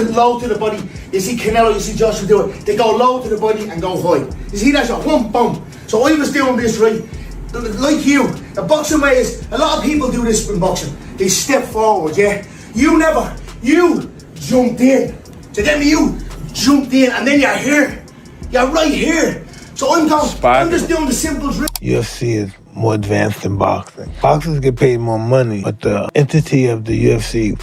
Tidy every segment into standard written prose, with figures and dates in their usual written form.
Low to the body. You see Canelo, you see Joshua do it. They go low to the body and go high. You see that shot? Boom, boom. So I was doing this, right? Like you, the boxing way is, a lot of people do this in boxing. They step forward, yeah? You jumped in. So then you jumped in and then you're here. You're right here. So I'm just doing the simple drill. UFC is more advanced than boxing. Boxers get paid more money, but the entity of the UFC,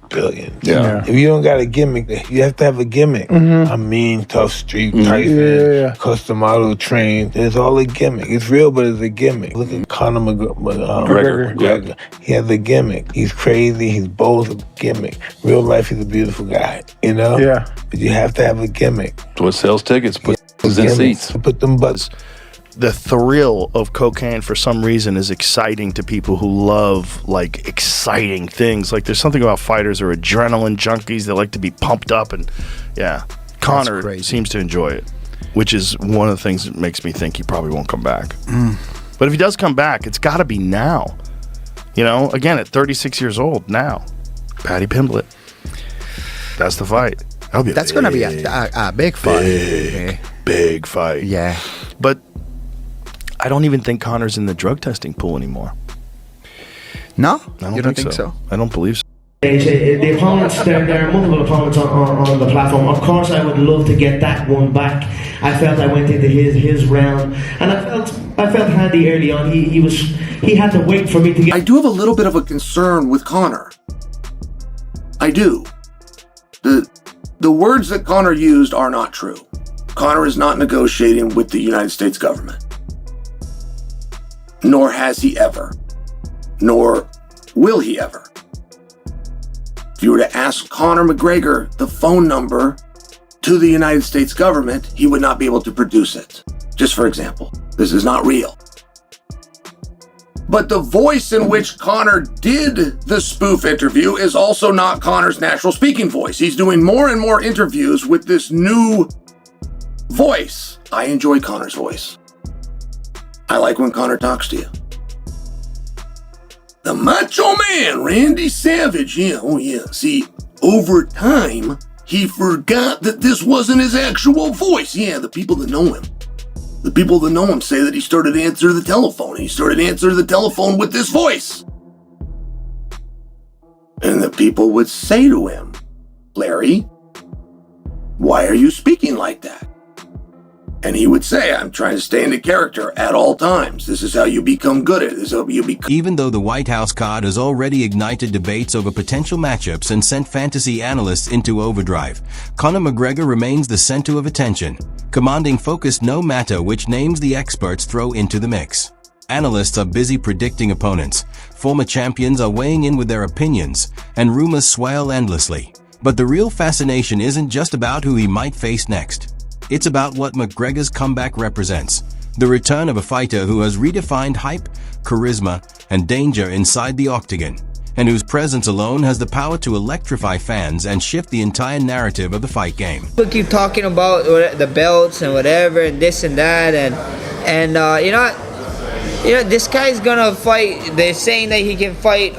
billions. Yeah. If you don't got a gimmick, you have to have a gimmick. A mean, tough street, Tyson, custom auto trained. It's all a gimmick. It's real, but it's a gimmick. Look at Conor McGregor. Yeah. He has a gimmick. He's crazy. He's bold. A gimmick. Real life, he's a beautiful guy. You know? Yeah. But you have to have a gimmick. That's what sells tickets. Put in seats. Put them butts. The thrill of cocaine for some reason is exciting to people who love like exciting things. Like there's something about fighters or adrenaline junkies that like to be pumped up, and yeah, Conor seems to enjoy it, which is one of the things that makes me think he probably won't come back. But if he does come back, it's got to be now. You know, again at 36 years old now, Paddy Pimblett. That's the fight. That's going to be a big fight. Big fight. Yeah, but I don't even think Conor's in the drug testing pool anymore. No? You don't think so? I don't believe so. The opponents, there are multiple opponents on the platform. Of course, I would love to get that one back. I felt I went into his round, and I felt handy early on. He had to wait for me to get. I do have a little bit of a concern with Conor. I do. The words that Conor used are not true. Conor is not negotiating with the United States government. Nor has he ever. Nor will he ever. If you were to ask Conor McGregor the phone number to the United States government, he would not be able to produce it. Just for example, this is not real. But the voice in which Conor did the spoof interview is also not Conor's natural speaking voice. He's doing more and more interviews with this new voice. I enjoy Conor's voice. I like when Conor talks to you. The Macho Man, Randy Savage. Yeah, oh yeah. See, over time, he forgot that this wasn't his actual voice. Yeah, the people that know him. The people that know him say that he started to answer the telephone. He started to answer the telephone with this voice. And the people would say to him, Larry, why are you speaking like that? And he would say, I'm trying to stay into character at all times. This is how you become good at it. This is how you become. Even though the White House card has already ignited debates over potential matchups and sent fantasy analysts into overdrive, Conor McGregor remains the center of attention, commanding focus no matter which names the experts throw into the mix. Analysts are busy predicting opponents, former champions are weighing in with their opinions, and rumors swirl endlessly. But the real fascination isn't just about who he might face next. It's about what McGregor's comeback represents. The return of a fighter who has redefined hype, charisma, and danger inside the octagon, and whose presence alone has the power to electrify fans and shift the entire narrative of the fight game. People keep talking about the belts and whatever and this and that, and you know, this guy's gonna fight. They're saying that he can fight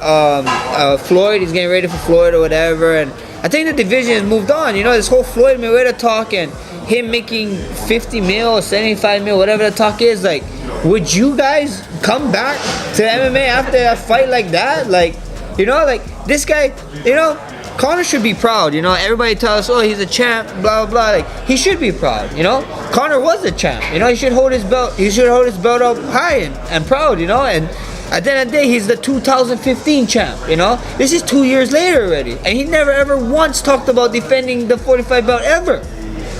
Floyd. He's getting ready for Floyd or whatever, and I think the division has moved on. You know, this whole Floyd Mayweather talk and him making 50 mil or 75 mil, whatever the talk is, like, would you guys come back to MMA after a fight like that? Like, you know, like, this guy, you know, Conor should be proud, you know. Everybody tells us, oh, he's a champ, blah, blah, blah. Like, he should be proud, you know. Conor was a champ, you know. He should hold his belt. He should hold his belt up high and proud, you know. And at the end of the day, he's the 2015 champ, you know. This is 2 years later already. And he never ever once talked about defending the 45 belt ever.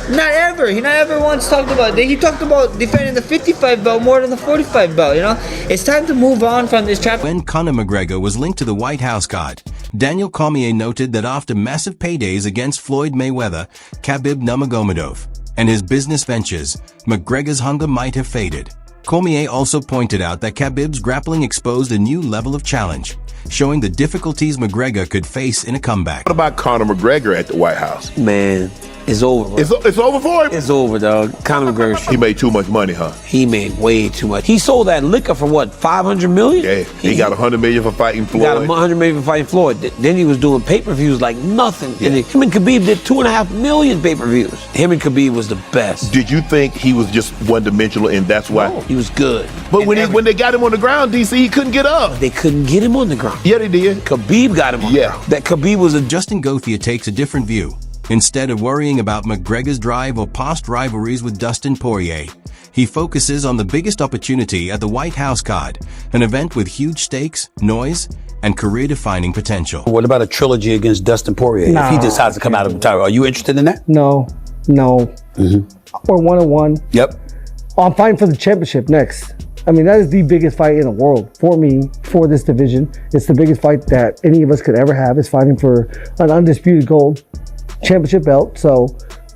Not ever. He not ever once talked about it. He talked about defending the 55 belt more than the 45 belt, you know? It's time to move on from this chapter. When Conor McGregor was linked to the White House card, Daniel Cormier noted that after massive paydays against Floyd Mayweather, Khabib Nurmagomedov, and his business ventures, McGregor's hunger might have faded. Cormier also pointed out that Khabib's grappling exposed a new level of challenge, showing the difficulties McGregor could face in a comeback. What about Conor McGregor at the White House? Man, It's over. Bro. It's over for him? It's over, dog. Conor McGregor. He made too much money, huh? He made way too much. He sold that liquor for what, 500 million? Yeah, he got 100 million for fighting Floyd. He got 100 million for fighting Floyd. Then he was doing pay-per-views like nothing. Yeah. And him and Khabib did 2.5 million pay-per-views. Him and Khabib was the best. Did you think he was just one-dimensional and that's why? No, he was good. But when they got him on the ground, DC, he couldn't get up. They couldn't get him on the ground. Yeah, they did. Khabib got him on the ground. That Khabib was a... Justin Gaethje takes a different view. Instead of worrying about McGregor's drive or past rivalries with Dustin Poirier, he focuses on the biggest opportunity at the White House card, an event with huge stakes, noise, and career-defining potential. What about a trilogy against Dustin Poirier if he decides to come out of retirement? Are you interested in that? No. Or 1-on-1. Yep. I'm fighting for the championship next. I mean, that is the biggest fight in the world for me, for this division. It's the biggest fight that any of us could ever have, is fighting for an undisputed gold championship belt. So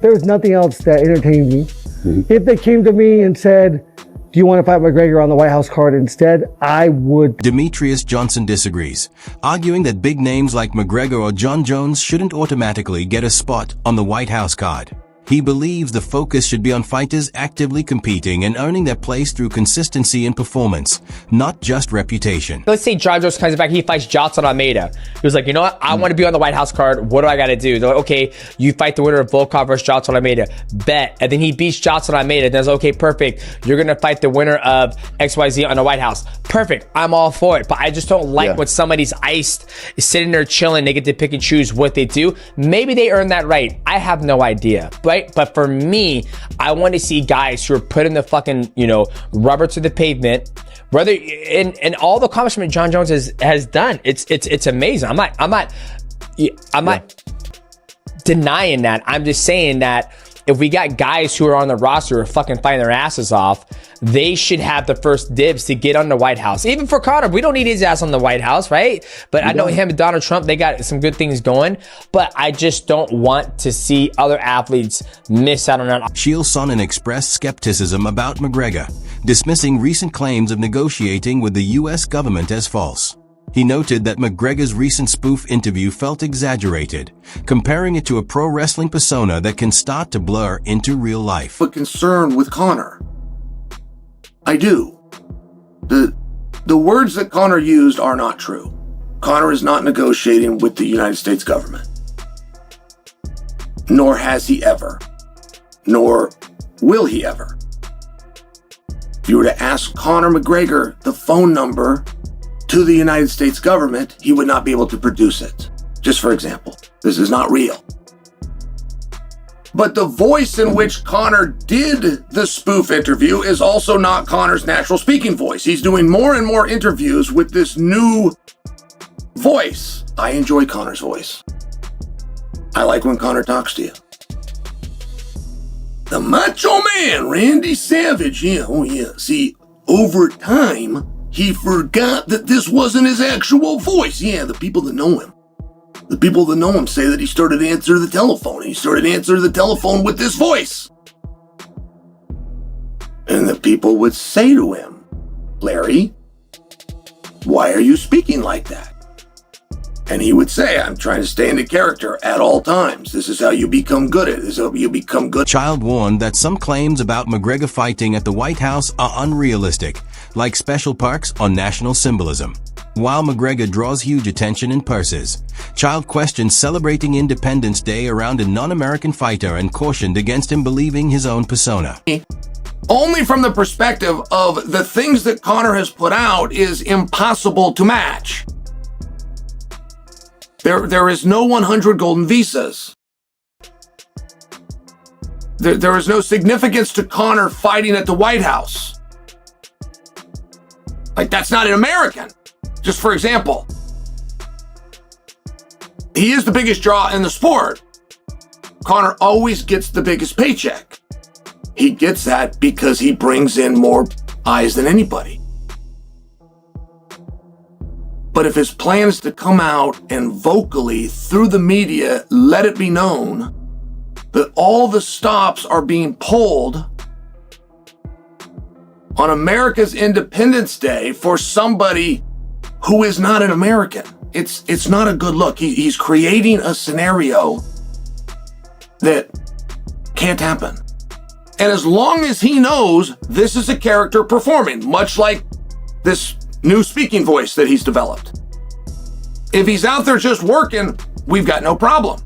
there's nothing else that entertains me. If they came to me and said, do you want to fight McGregor on the White House card instead, I would. Demetrius Johnson disagrees, arguing that big names like McGregor or John Jones shouldn't automatically get a spot on the White House card. He believes the focus should be on fighters actively competing and earning their place through consistency and performance, not just reputation. Let's say John Jones comes back, he fights Johnson Almeida. He was like, you know what? I want to be on the White House card. What do I got to do? They're like, okay, you fight the winner of Volkov versus Johnson Almeida. Bet. And then he beats Johnson Almeida. Then it's okay, perfect. You're going to fight the winner of XYZ on the White House. Perfect. I'm all for it. But I just don't like when somebody's iced, is sitting there chilling. They get to pick and choose what they do. Maybe they earn that right. I have no idea. But for me, I want to see guys who are putting the fucking, rubber to the pavement. Whether and all the accomplishment John Jones has done, it's amazing. I'm not denying that. I'm just saying that if we got guys who are on the roster who are fucking fighting their asses off, they should have the first dibs to get on the White House. Even for Conor, we don't need his ass on the White House, right? But I know him and Donald Trump, they got some good things going, but I just don't want to see other athletes miss out on that. Shield Sonnen expressed skepticism about McGregor, dismissing recent claims of negotiating with the U.S. government as false. He noted that McGregor's recent spoof interview felt exaggerated, comparing it to a pro wrestling persona that can start to blur into real life. But concerned with Conor. I do. The words that Conor used are not true. Conor is not negotiating with the United States government. Nor has he ever. Nor will he ever. If you were to ask Conor McGregor the phone number to the United States government, he would not be able to produce it. Just for example, this is not real. But the voice in which Conor did the spoof interview is also not Conor's natural speaking voice. He's doing more and more interviews with this new voice. I enjoy Conor's voice. I like when Conor talks to you. The Macho Man, Randy Savage. See, over time, he forgot that this wasn't his actual voice. Yeah, the people that know him. The people that know him say that he started to answer the telephone. He started to answer the telephone with this voice. And the people would say to him, Larry, why are you speaking like that? And he would say, I'm trying to stay into character at all times. This is how you become good at it. This is how you become good. Child warned that some claims about McGregor fighting at the White House are unrealistic, like special parks or national symbolism. While McGregor draws huge attention in purses, Child questioned celebrating Independence Day around a non-American fighter and cautioned against him believing his own persona. Only from the perspective of the things that Conor has put out is impossible to match. There is no 100 golden visas. There is no significance to Conor fighting at the White House. Like, that's not an American. Just for example, he is the biggest draw in the sport. Conor always gets the biggest paycheck. He gets that because he brings in more eyes than anybody. But if his plan is to come out and vocally, through the media, let it be known that all the stops are being pulled on America's Independence Day for somebody who is not an American, it's not a good look. He's creating a scenario that can't happen. And as long as he knows this is a character performing, much like this new speaking voice that he's developed, if he's out there just working, we've got no problem.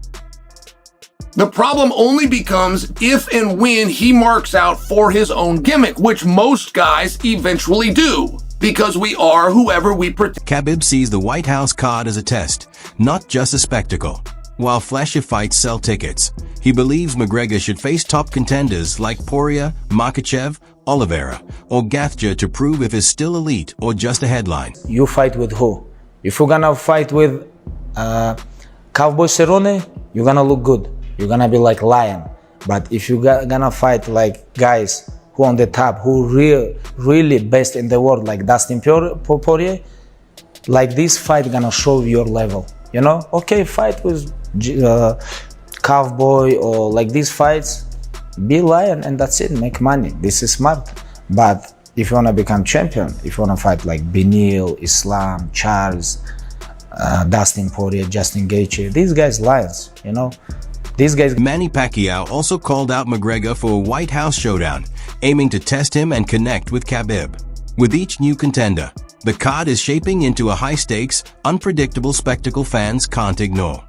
The problem only becomes if and when he marks out for his own gimmick, which most guys eventually do, because we are whoever we pretend. Khabib sees the White House card as a test, not just a spectacle. While flashy fights sell tickets, he believes McGregor should face top contenders like Poirier, Makhachev, Oliveira, or Gaethje to prove if he's still elite or just a headline. You fight with who? If you're gonna fight with Cowboy Cerrone, you're gonna look good. You're gonna be like lion. But if you're gonna fight like guys who on the top, who really best in the world, like Dustin Poirier, like this fight gonna show your level. You know, okay, fight with Cowboy or like these fights, be lion and that's it, make money. This is smart. But if you wanna become champion, if you wanna fight like Beneil, Islam, Charles, Dustin Poirier, Justin Gaethje, these guys lions, you know. These guys. Manny Pacquiao also called out McGregor for a White House showdown, aiming to test him and connect with Khabib. With each new contender, the card is shaping into a high-stakes, unpredictable spectacle fans can't ignore.